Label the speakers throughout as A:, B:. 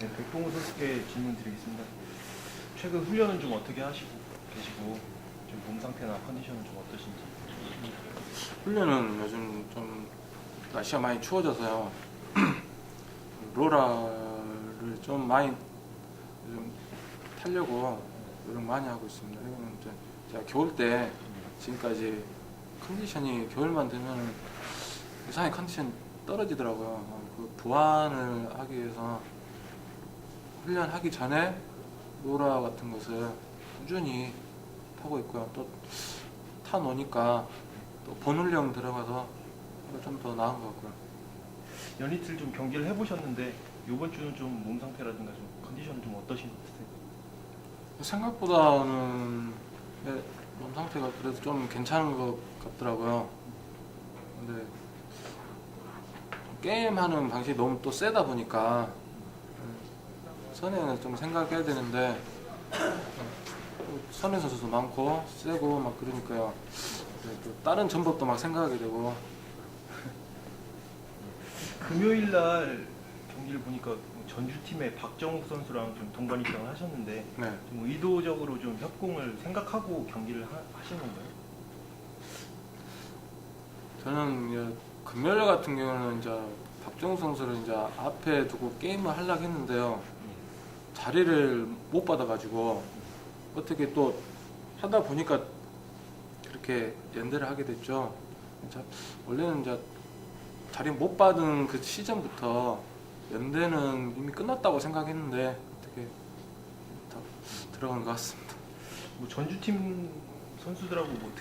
A: 네, 백동우 선수께 질문 드리겠습니다. 최근 훈련은 좀 어떻게 하시고 계시고 좀 몸 상태나 컨디션은 좀 어떠신지?
B: 훈련은 요즘 좀 날씨가 많이 추워져서요. 로라를 좀 많이 요즘 타려고 노력 많이 하고 있습니다. 이거는 이제 제가 겨울 때 지금까지 컨디션이 겨울만 되면 이상하게 컨디션 떨어지더라고요. 그 보완을 하기 위해서 훈련하기 전에 로라 같은 것을 꾸준히 타고 있고요. 또 타놓으니까 또 본훈련 들어가서 좀 더 나은 것 같고요.
A: 연이틀 좀 경기를 해보셨는데 이번 주는 좀 몸 상태라든가 좀 컨디션은 좀 어떠신 것 같으세요?
B: 생각보다는 몸 상태가 그래도 좀 괜찮은 것 같더라고요. 근데 게임하는 방식이 너무 또 세다 보니까 선에는 좀 생각해야 되는데 선행 선수도 많고 세고 막 그러니까요. 또 다른 전법도 막 생각하게 되고.
A: 금요일 날 경기를 보니까 전주팀의 박정욱 선수랑 좀 동반 입장을 하셨는데
B: 네.
A: 좀 의도적으로 좀 협공을 생각하고 경기를 하신 건가요?
B: 저는 이제 금요일 같은 경우는 이제 박정우 선수를 이제 앞에 두고 게임을 하려고 했는데요. 자리를 못 받아가지고 어떻게 또 하다 보니까 그렇게 연대를 하게 됐죠. 원래는 이제 자리 못 받은 그 시점부터 연대는 이미 끝났다고 생각했는데 어떻게 다 들어간 것 같습니다.
A: 뭐 전주팀 선수들하고 뭐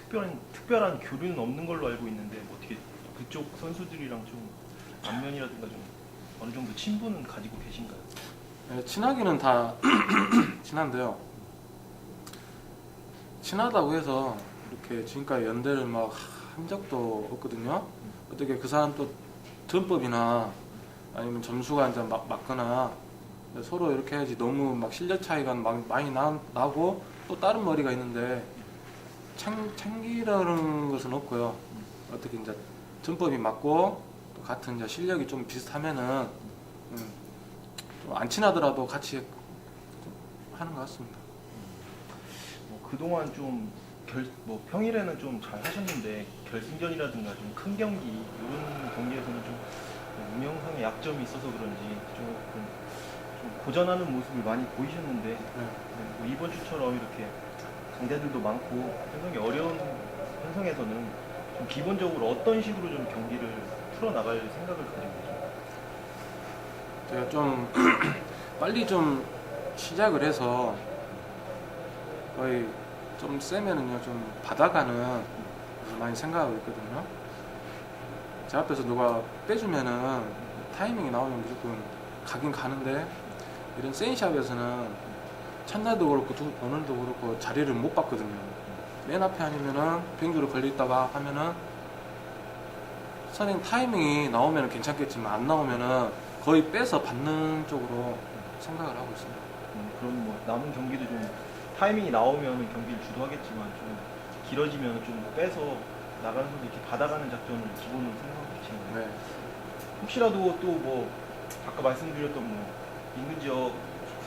A: 특별한 교류는 없는 걸로 알고 있는데 뭐 어떻게 그쪽 선수들이랑 좀 안면이라든가 좀 어느 정도 친분은 가지고 계신가요?
B: 네, 친하기는 다 친한데요. 친하다고 해서 이렇게 지금까지 연대를 막 한 적도 없거든요. 어떻게 그 사람 또 전법이나 아니면 점수가 이제 맞거나 서로 이렇게 해야지 너무 막 실력 차이가 많이 나고 또 다른 머리가 있는데 챙기려는 것은 없고요. 어떻게 이제 전법이 맞고 또 같은 이제 실력이 좀 비슷하면은 좀 안 친하더라도 같이 하는 것 같습니다.
A: 뭐 그동안 좀 평일에는 좀 잘 하셨는데 결승전이라든가 좀 큰 경기 이런 경기에서는 좀 운영상의 약점이 있어서 그런지 좀 고전하는 모습을 많이 보이셨는데 뭐 이번 주처럼 이렇게 강자들도 많고 편성이 어려운 편성에서는 좀 기본적으로 어떤 식으로 좀 경기를 풀어나갈 생각을 가지고 계십니까?
B: 제가 좀 빨리 좀 시작을 해서 거의 좀 세면은요 좀 받아가는 많이 생각하고 있거든요. 제 앞에서 누가 빼주면은 타이밍이 나오면 무조건 가긴 가는데 이런 센샵에서는 첫날도 그렇고 오늘도 그렇고 자리를 못 받거든요. 맨 앞에 아니면은 병주로 걸려있다가 하면은 선행 타이밍이 나오면 괜찮겠지만 안 나오면은 거의 빼서 받는 쪽으로 생각을 하고 있습니다.
A: 그럼 뭐 남은 경기도 좀 타이밍이 나오면 경기를 주도하겠지만 좀 길어지면 좀 빼서 나가는 선수 이렇게 받아가는 작전을 기본으로 생각하고 계시나요?
B: 네.
A: 혹시라도 또 뭐 아까 말씀드렸던 뭐 인근 지역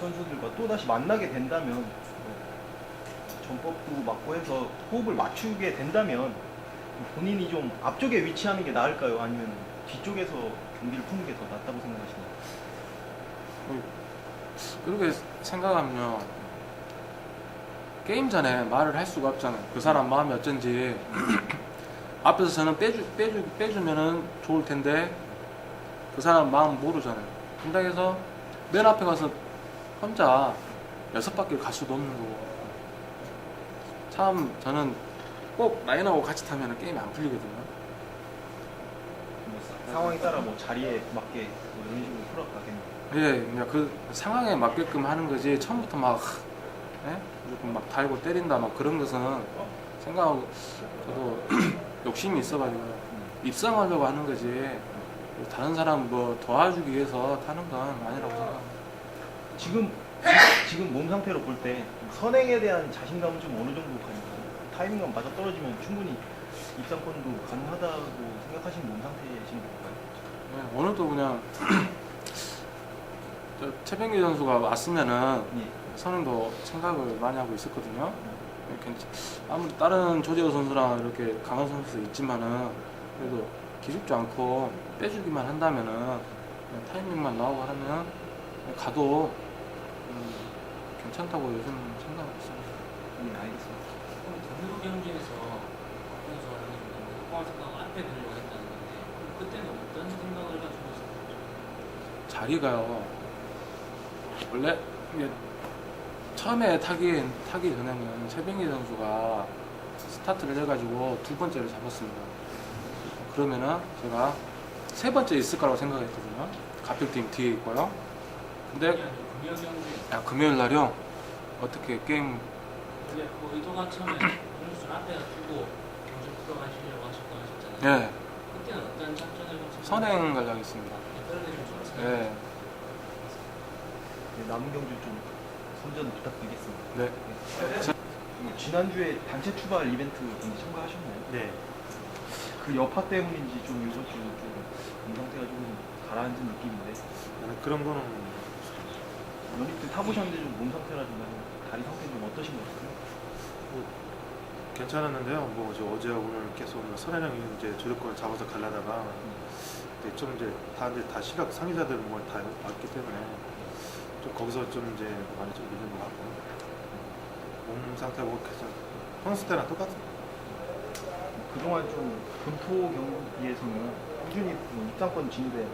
A: 선수들과 또 다시 만나게 된다면 전법도 맞고 해서 호흡을 맞추게 된다면 본인이 좀 앞쪽에 위치하는 게 나을까요? 아니면 뒤쪽에서 경기를 푸는 게 더 낫다고 생각하시나요?
B: 그렇게 생각하면요 게임 전에 말을 할 수가 없잖아요. 그 사람 마음이 어쩐지 앞에서 저는 빼주면은 좋을 텐데 그 사람 마음 모르잖아요. 그렇다 해서 맨 앞에 가서 혼자 6바퀴를 갈 수도 없는 거고 참 저는 꼭 라인하고 같이 타면 게임이 안 풀리거든요.
A: 뭐 상황에 따라 뭐 자리에 맞게 뭐 이런 식으로 풀어가겠네요.
B: 예, 그냥 그 상황에 맞게끔 하는 거지 처음부터 막 예? 무조건 막 달고 때린다 막 그런 것은 생각하고 저도 욕심이 있어가지고 입상하려고 하는 거지 다른 사람 뭐 도와주기 위해서 타는 건 아니라고 생각합니다.
A: 지금 몸 상태로 볼 때 선행에 대한 자신감은 좀 어느 정도 가지고 타이밍감 맞아 떨어지면 충분히 입상권도 가능하다고 생각하시는 몸 상태이신 건가요?
B: 예, 오늘도 그냥 최병기 선수가 왔으면은
A: 예.
B: 선행도 생각을 많이 하고 있었거든요. 아무리 다른 조재호 선수랑 이렇게 강한 선수도 있지만은 그래도 기죽지 않고 빼주기만 한다면은 그냥 타이밍만 나오고 하면 가도 괜찮다고 요즘 생각하고 있습니다.
A: 예, 알겠습니다.
C: 그럼 동료 경기에서 선수가 어느 정도 효과를 생각하고 앞에 들려고 했다는 건데 그때는 어떤 생각을 가지고 있었나요?
B: 자리가요. 원래 이게 처음에 타기 전에는 최병기 선수가 스타트를 해가지고 두 번째를 잡았습니다. 그러면은 제가 세 번째 있을 거라고 생각했거든요. 가평팀 뒤에 있고요. 근데
C: 금요 경기
B: 금요일 날요. 어떻게 게임
C: 원래 그 의도가 처음에 선수 앞에 두고 경기 풀어가시려고 하셨다고 하셨잖아요.
B: 예
C: 그때는 어떤 작전을 가지고
B: 선행 전략했습니다.
C: 그런 게좀 좋았어요.
B: 예
A: 네, 남은 경주 좀 선전 부탁드리겠습니다.
B: 네.
A: 지난주에 단체 출발 이벤트 경기 참가하셨나요?
D: 네.
A: 그 여파 때문인지 좀 이번 주좀 몸 상태가 좀 가라앉은 느낌인데
D: 나는 그런 거는
A: 연입들 타보셨는데 좀 몸 상태라든가 다리 상태 좀 어떠신 것 같아요?
D: 괜찮았는데요. 뭐 어제 오늘 계속 선혜령이 이제 주도권을 잡아서 가려다가 좀 이제 다 실력 상위자들 뭐 다 왔기 때문에 좀 거기서 좀 이제 많이 좀 밀린 것 같고 몸 상태가 뭐 계속 평소 때랑 똑같은.
A: 그동안 좀 금토 경기에서는 꾸준히 뭐 입상권 진입에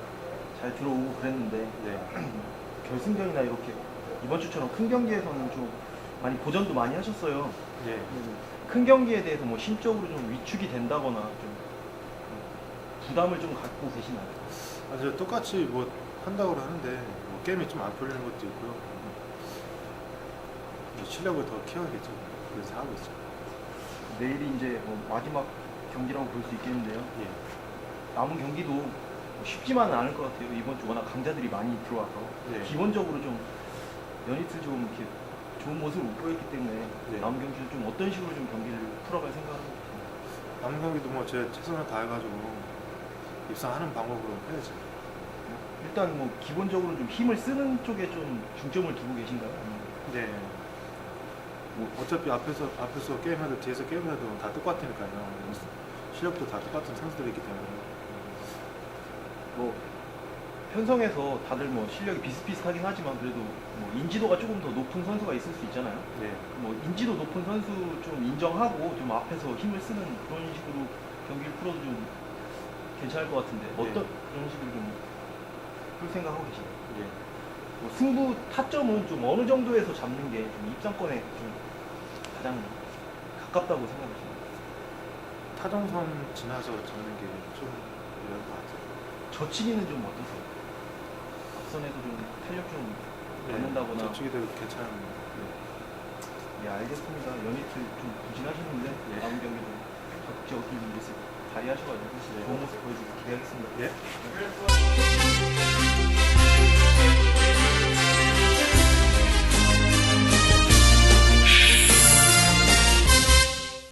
A: 잘 들어오고 그랬는데
D: 네.
A: 결승전이나 이렇게 이번 주처럼 큰 경기에서는 좀 많이 고전도 많이 하셨어요.
D: 예.
A: 큰 경기에 대해서 뭐 심적으로 좀 위축이 된다거나 좀 부담을 좀 갖고 계시나요?
D: 아주 똑같이 뭐 한다고 하는데 뭐 게임이 좀 안 풀리는 것도 있고요. 실력을 더 키워야겠죠. 그래서 하고 있죠.
A: 내일이 이제 뭐 마지막 경기라고 볼 수 있겠는데요.
D: 예.
A: 남은 경기도 뭐 쉽지만은 않을 것 같아요. 이번 주 워낙 강자들이 많이 들어와서
D: 네.
A: 기본적으로 좀 연이틀 좀 이렇게 좋은 모습을 못 보였기 때문에
D: 네.
A: 남은 경기는 좀 어떤 식으로 좀 경기를 풀어갈 생각하는 것 같아요.
D: 남은 경기도 뭐 제 최선을 다해가지고 입상하는 방법으로 해야죠.
A: 일단 뭐 기본적으로 좀 힘을 쓰는 쪽에 좀 중점을 두고 계신가요?
D: 네. 뭐 어차피 앞에서 게임해도 뒤에서 게임해도 다 똑같으니까요. 실력도 다 똑같은 선수들이기 때문에.
A: 뭐 편성에서 다들 뭐 실력이 비슷비슷하긴 하지만 그래도 뭐 인지도가 조금 더 높은 선수가 있을 수 있잖아요.
D: 네.
A: 뭐 인지도 높은 선수 좀 인정하고 좀 앞에서 힘을 쓰는 그런 식으로 경기를 풀어도 좀 괜찮을 것 같은데 어떤 그런 식으로 좀 풀 생각하고 계시나요?
D: 네.
A: 뭐 승부 타점은 좀 어느 정도에서 잡는 게 좀 입상권에 좀 가장 가깝다고 생각하시나요?
D: 타동선 지나서 잡는 게 좀 이런 것 같아요.
A: 저치기는 좀 어떠세요? 앞선에도 좀 탄력 좀 받는다거나.
D: 저쪽이 더 괜찮은.
A: 예, 알겠습니다. 연이틀 좀 부진하시는데 다음 경기도 적극적으로 준비해서 다이 하셔가지고 좋은 모습 보여주고 기대하겠습니다.
D: 예.